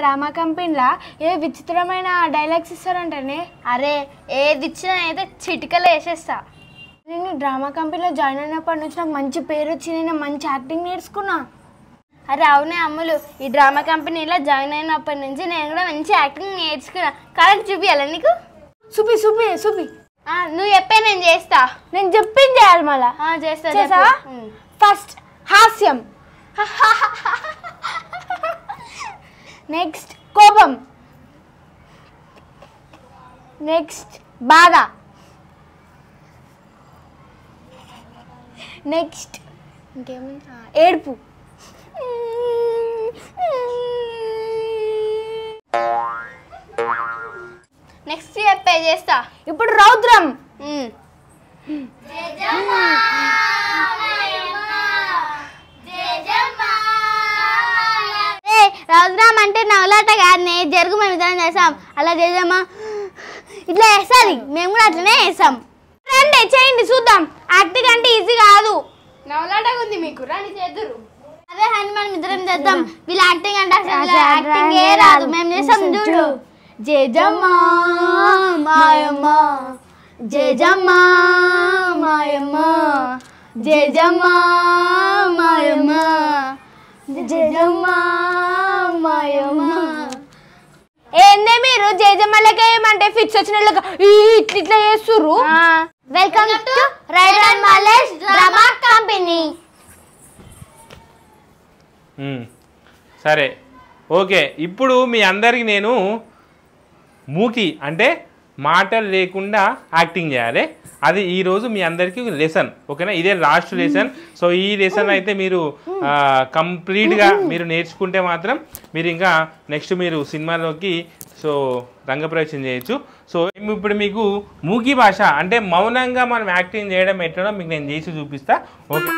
Drama కంపెనీలా ఏ విచిత్రమైన dialogues ఇస్తారంటనే. అరే ఏది ఇచ్చినా అయితే చిటికలో వేసేస్తా. నేను డ్రామా కంపెనీలో జాయిన్ అయినప్పటి నుంచి నాకు మంచి పేరు వచ్చింది, నేను మంచి యాక్టింగ్ నేర్చుకున్నా. అరే అవునే అమ్ములు, ఈ డ్రామా కంపెనీలో జాయిన్ అయినప్పటి నుంచి నేను కూడా మంచి యాక్టింగ్ నేర్చుకున్నా. కరెక్ట్ చూపియాలా నీకు? చూపి చూపి చూపి. నువ్వు చెప్పే నేను చేస్తా. నేను చెప్పింది చేయాలి మళ్ళా. చేస్తా. ఫస్ట్ హాస్యం, నెక్స్ట్ కోపం, నెక్స్ట్ బాధ, నెక్స్ట్ ఇంకేముంది ఏడుపు, నెక్స్ట్ చెప్పే చేస్తా. ఇప్పుడు రౌద్రం. రౌద్రం అంటే నవలాట కాదు, జరుగు మేము ఇద్దరం చేసాం. అలా చేద్దామా? ఇట్లా వేస్తుంది, మేము కూడా అట్లనే వేసాం. రండి చేయండి చూద్దాం. యాక్టింగ్ అంటే ఈజీ కాదు, నవలాటగా ఉంది మీకు, రండి చేద్దురు. అదే అని మనం ఇద్దరం చేద్దాం. వీళ్ళ యాక్టింగ్ అంటే యాక్టింగ్ ఏ రాదు, మేము చేసాం చూడు. జేజమ్మా మాయమ్మ, జేజమ్మా మాయమ్మ, జేజమ్మా మాయమ్మ, జేజమ్మా మాయమ్మ. ఏందే మీరు జేజమ్మలకి ఏమంటే ఫిక్స్ వచ్చిన ఇట్లా చేస్తుర్రు? Welcome to ride and Mallesh drama company. సరే ఓకే, ఇప్పుడు మీ అందరికి నేను మూకి అంటే మాటలు లేకుండా యాక్టింగ్ చేయాలి. అది ఈరోజు మీ అందరికీ లెసన్, ఓకేనా? ఇదే లాస్ట్ లెసన్. సో ఈ లెసన్ అయితే మీరు కంప్లీట్గా మీరు నేర్చుకుంటే మాత్రం మీరు ఇంకా నెక్స్ట్ మీరు సినిమాలోకి సో రంగప్రవేశం చేయొచ్చు. సో ఇప్పుడు మీకు మూకీ భాష అంటే మౌనంగా మనం యాక్టింగ్ చేయడం ఎట్లనో మీకు నేను చేసి చూపిస్తా, ఓకే?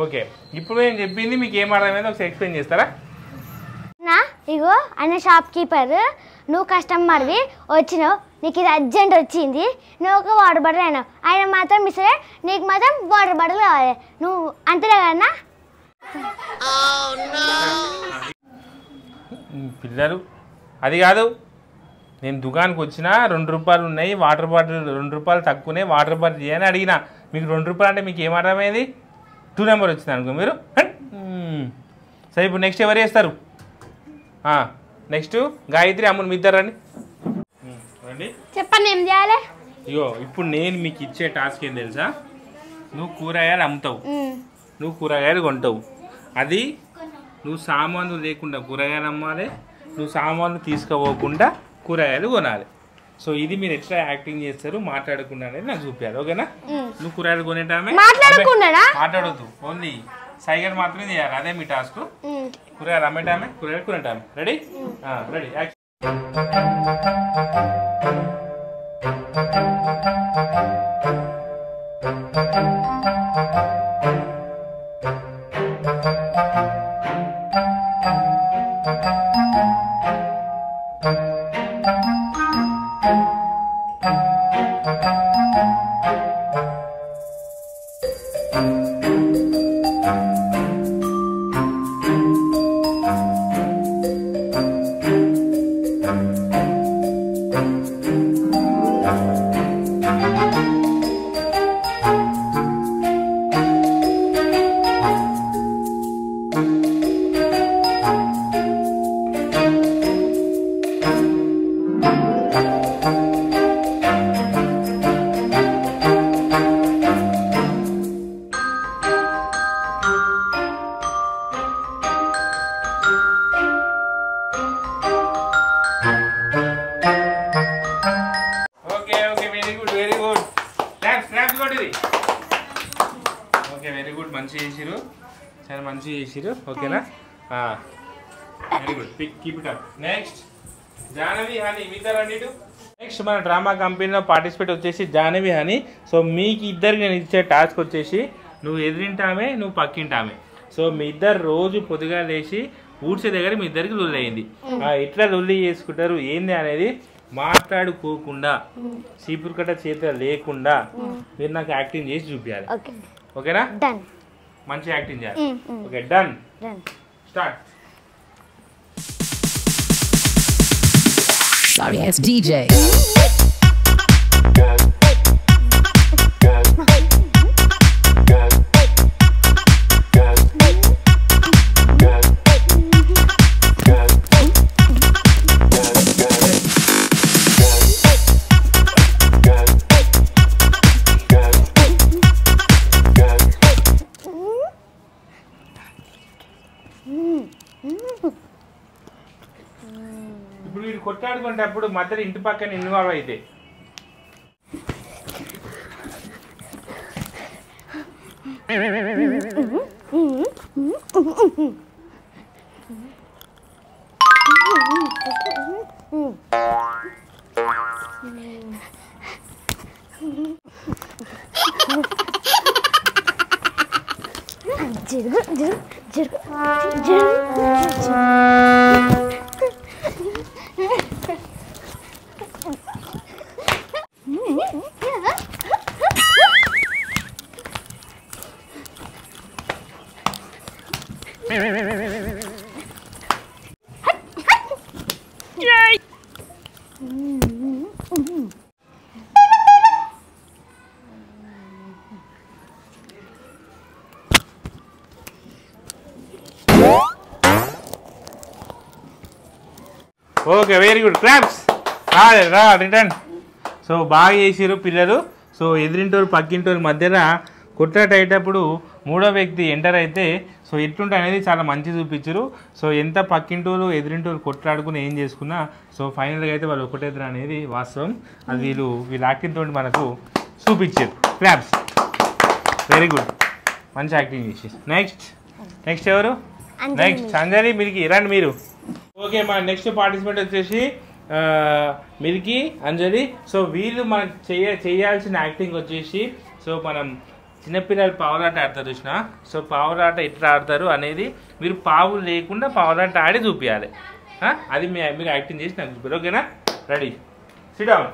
ఓకే, ఇప్పుడు నేను చెప్పింది మీకు ఏం అర్థమైందో ఒకసారి ఎక్స్ప్లెయిన్ చేస్తారా? ఇగో అన్న షాప్ కీపర్, నువ్వు కస్టమర్వి వచ్చినావు, నీకు ఇది అర్జెంట్ వచ్చింది, నువ్వు ఒక వాటర్ బాటిల్ అయినావు, ఆయన మాత్రం మిస్ అయ్యే, నీకు మాత్రం వాటర్ బాటిల్ కావాలి, నువ్వు అంతేనా కదన్నా? పిల్లలు అది కాదు, నేను దుకాణానికి వచ్చిన 2 రూపాయలు ఉన్నాయి, వాటర్ బాటిల్ 2 రూపాయలు తక్కువనే, వాటర్ బాటిల్ చేయని అడిగిన. మీకు 2 రూపాయలు అంటే మీకు ఏం అర్థమైంది? 2 నెంబర్ వచ్చింది అనుకో మీరు. సరే ఇప్పుడు నెక్స్ట్ ఎవరు చేస్తారు? నెక్స్ట్ గాయత్రి, అమ్ములు, మీ ఇద్దరు రండి. చెప్పండి ఏం చేయాలి? ఇగో ఇప్పుడు నేను మీకు ఇచ్చే టాస్క్ ఏం తెలుసా? నువ్వు కూరగాయలు అమ్ముతావు, నువ్వు కూరగాయలు కొంటావు. అది నువ్వు సామాన్లు లేకుండా కూరగాయలు అమ్మాలి, నువ్వు సామాన్లు తీసుకుపోకుండా కూరగాయలు కొనాలి. సో ఇది మీరు ఎట్లా యాక్టింగ్ చేస్తారు మాట్లాడకుండా అనేది నాకు చూపించాలి, ఓకేనా? నువ్వు కూరగాయలు కొనేటామే మాట్లాడొద్దు, ఓన్లీ సైగర్ మాత్రమే చేయాలి, అదే మీ టాస్క్. కూరగాయలు అమ్మేటామే, కూరగాయలు కొనేటామే. Ready? Ready, action. Okay very good, మంచిగా చేసిరు, చాలా మంచిగా చేసిరు, ఓకేనా? Very good, keep it up. Next Janavi, Honey, మీ ఇద్దరు రండి. నెక్స్ట్ మన డ్రామా కంపెనీలో పార్టిసిపేట్ వచ్చేసి జాహ్నవి అని. సో మీకు ఇద్దరికి నేను ఇచ్చే టాస్క్ వచ్చేసి నువ్వు ఎదిరింటామే నువ్వు పక్కింటామే. సో మీ ఇద్దరు రోజు పొద్దుగా లేచి ఊడ్చే దగ్గర మీ ఇద్దరికి లొల్లి అయింది. ఎట్లా లొల్లి చేసుకుంటారు ఏంది అనేది మాట్లాడుకోకుండా చీపురు కట్ట చేతిలో లేకుండా మీరు నాకు యాక్టింగ్ చేసి చూపించాలి. ఓకేనా? మంచి యాక్టింగ్ చేయాలి. Okay done. Start. Sorry ass DJ. ఇప్పుడు వీడు కొట్లాడుకునేటప్పుడు మధ్యలో ఇంటి పక్కన ఇన్వాల్వ్ అయితే ఓకే వెరీ గుడ్ క్లాప్స్. రా రిటర్న్. సో బాగా చేసారు పిల్లలు. సో ఎదిరింటోరు పక్కింటోరు మధ్యన కొట్లాట అయ్యేటప్పుడు మూడో వ్యక్తి ఎంటర్ అయితే సో ఎట్లుంటే అనేది చాలా మంచి చూపించారు. సో ఎంత పక్కింటోరు ఎదిరింటోరు కొట్లాడుకుని ఏం చేసుకున్నా సో ఫైనల్గా అయితే వాళ్ళు ఒకటేద్దరు అనేది వాస్తవం. అది వీళ్ళ యాక్టింగ్ తోటి మనకు చూపించారు. క్లాప్స్. Very good. మంచి యాక్టింగ్ చేసేసి. నెక్స్ట్ ఎవరు? నెక్స్ట్ అంజలి మిల్కీ. రండి మీరు. ఓకే మన నెక్స్ట్ పార్టిసిపేట్ వచ్చేసి మిల్కీ అంజలి. సో వీళ్ళు మనకు చేయాల్సిన యాక్టింగ్ వచ్చేసి సో మనం చిన్నపిల్లలు పావులాట ఆడతారు చూసిన. సో పావులాట ఎట్లా ఆడతారు అనేది మీరు పావులు లేకుండా పావులాట ఆడి చూపించాలి. అది మీరు యాక్టింగ్ చేసి నాకు చూపారు. ఓకేనా? Ready SIT down.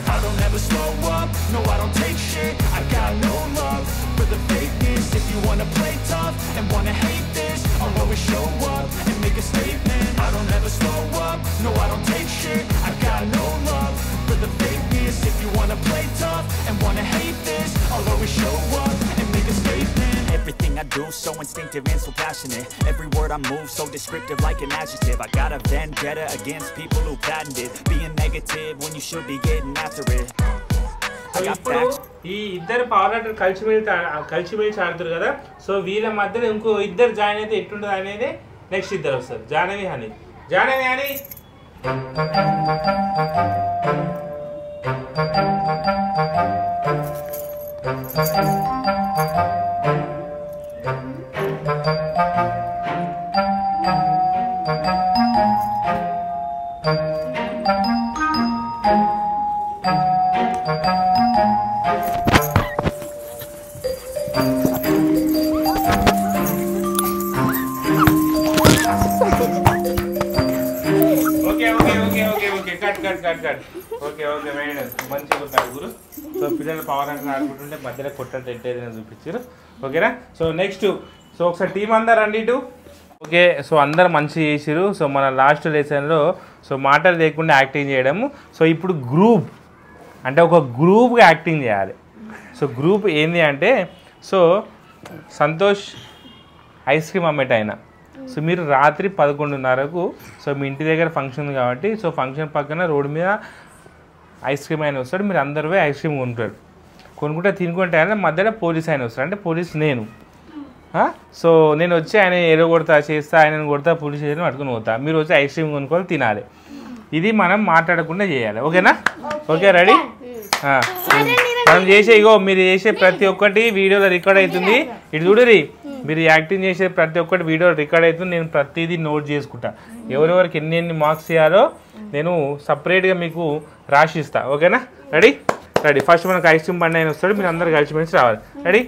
I don't ever slow up, no I don't take shit. I got no love for the fakeness. If you wanna play tough and wanna hate this, I'll always show up and make a statement. I don't ever slow up, no I don't take shit. I got no love for the fakeness. If you wanna play tough and wanna hate this, I'll always show up and make a statement. Everything I do so instinctive and so passionate. Every word I move so descriptive like an adjective. I got a vendetta against people who patented being negative when you should be getting after it. ఇప్పుడు ఈ ఇద్దరు పావులాటలు కలిసిమెలిసి ఆడుతారు కదా. So వీళ్ళ మధ్యలో ఇంకో ఇద్దరు జాయిన్ అయితే ఎట్లుంటుంది అనేది నెక్స్ట్ ఇద్దరు వస్తారు. Jahnavi honey. Cut. Okay madam మంచిగా గురు. సో పిల్లలు పవర్ అంటే ఆడుకుంటుంటే మధ్యలో కొట్టంటే ఎట్టేదని చూపించారు. ఓకేనా? సో నెక్స్ట్ సో ఒకసారి టీం అందరు రండి ఇటు. ఓకే సో అందరు మంచిగా చేసారు. సో మన లాస్ట్ లెసన్లో సో మాటలు లేకుండా యాక్టింగ్ చేయడము. సో ఇప్పుడు గ్రూప్ అంటే ఒక గ్రూప్గా యాక్టింగ్ చేయాలి. సో గ్రూప్ ఏంది అంటే సో సంతోష్ ఐస్ క్రీమ్ అమ్మేట సో మీరు రాత్రి 11:30కు సో మీ ఇంటి దగ్గర ఫంక్షన్ కాబట్టి సో ఫంక్షన్ పక్కన రోడ్డు మీద ఐస్ క్రీమ్ ఆయన వస్తాడు. మీరు అందరూ పోయి ఐస్ క్రీమ్ కొనుక్కుంటే తినుకుంటే ఆయన మధ్యలో పోలీస్ ఆయన వస్తాడు. అంటే పోలీస్ నేను. సో నేను వచ్చి ఆయన ఏదో కొడతా చేస్తా, ఆయనను కొడతా, పోలీస్ స్టేషన్ పట్టుకుని పోతా. మీరు వచ్చి ఐస్ క్రీమ్ కొనుక్కొని తినాలి. ఇది మనం మాట్లాడకుండా చేయాలి. ఓకేనా? Okay ready? మనం చేసే ఇగో మీరు చేసే ప్రతి ఒక్కటి వీడియోలో రికార్డ్ అవుతుంది. ఇటు చూడరి, మీరు యాక్టింగ్ చేసే ప్రతి ఒక్కటి వీడియోలో రికార్డ్ అవుతుంది. నేను ప్రతిదీ నోట్ చేసుకుంటా. ఎవరెవరికి ఎన్ని మార్క్స్ ఇవ్వాలో నేను సపరేట్గా మీకు రాసిస్తా. ఓకేనా? రెడీ? రెడీ. ఫస్ట్ మనకు ఐస్ క్రీమ్ బండి అయిన వస్తాడు, మీరు అందరు కలిసిమెలిసి రావాలి. రెడీ?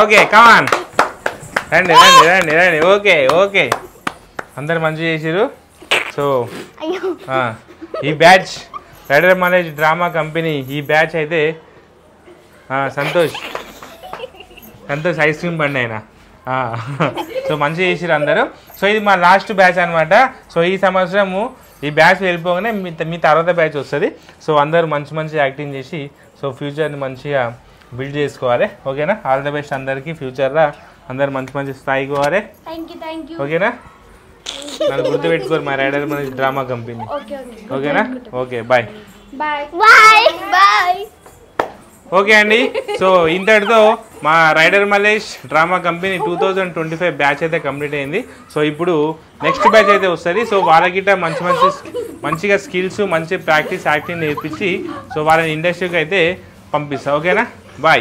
ఓకే, కమాన్, రండి రండి రండి రండి. ఓకే ఓకే, అందరు మంచిగా చేసిరు. సో ఈ బ్యాచ్ రైడర్ మాలేజ్ డ్రామా కంపెనీ ఈ బ్యాచ్ అయితే సంతోష్ ఐస్ క్రీమ్ బండి అయినా. సో మంచిగా చేసిరు అందరూ. సో ఇది మా లాస్ట్ బ్యాచ్ అనమాట. సో ఈ సంవత్సరము ఈ బ్యాచ్ వెళ్ళిపోగానే మీ తర్వాత బ్యాచ్ వస్తుంది. సో అందరూ మంచి యాక్టింగ్ చేసి సో ఫ్యూచర్ని మంచిగా బిల్డ్ చేసుకోవాలి. ఓకేనా? ఆల్ ద బెస్ట్ అందరికీ. ఫ్యూచర్లో అందరు మంచి స్థాయికి పోవాలి. ఓకేనా? నన్ను గుర్తుపెట్టుకోరు మా రైడర్ మాలేజ్ డ్రామా కంపెనీ. ఓకేనా? Okay, bye bye bye bye. Okay అండి. సో ఇంతటితో మా రైడర్ మాలేజ్ డ్రామా కంపెనీ 2025 బ్యాచ్ అయితే కంప్లీట్ అయింది. సో ఇప్పుడు నెక్స్ట్ బ్యాచ్ అయితే వస్తుంది. సో వాళ్ళకిట మంచిగా స్కిల్స్, మంచి ప్రాక్టీస్, యాక్టింగ్ నేర్పించి సో వాళ్ళని ఇండస్ట్రీకి అయితే పంపిస్తా. ఓకేనా? బాయ్.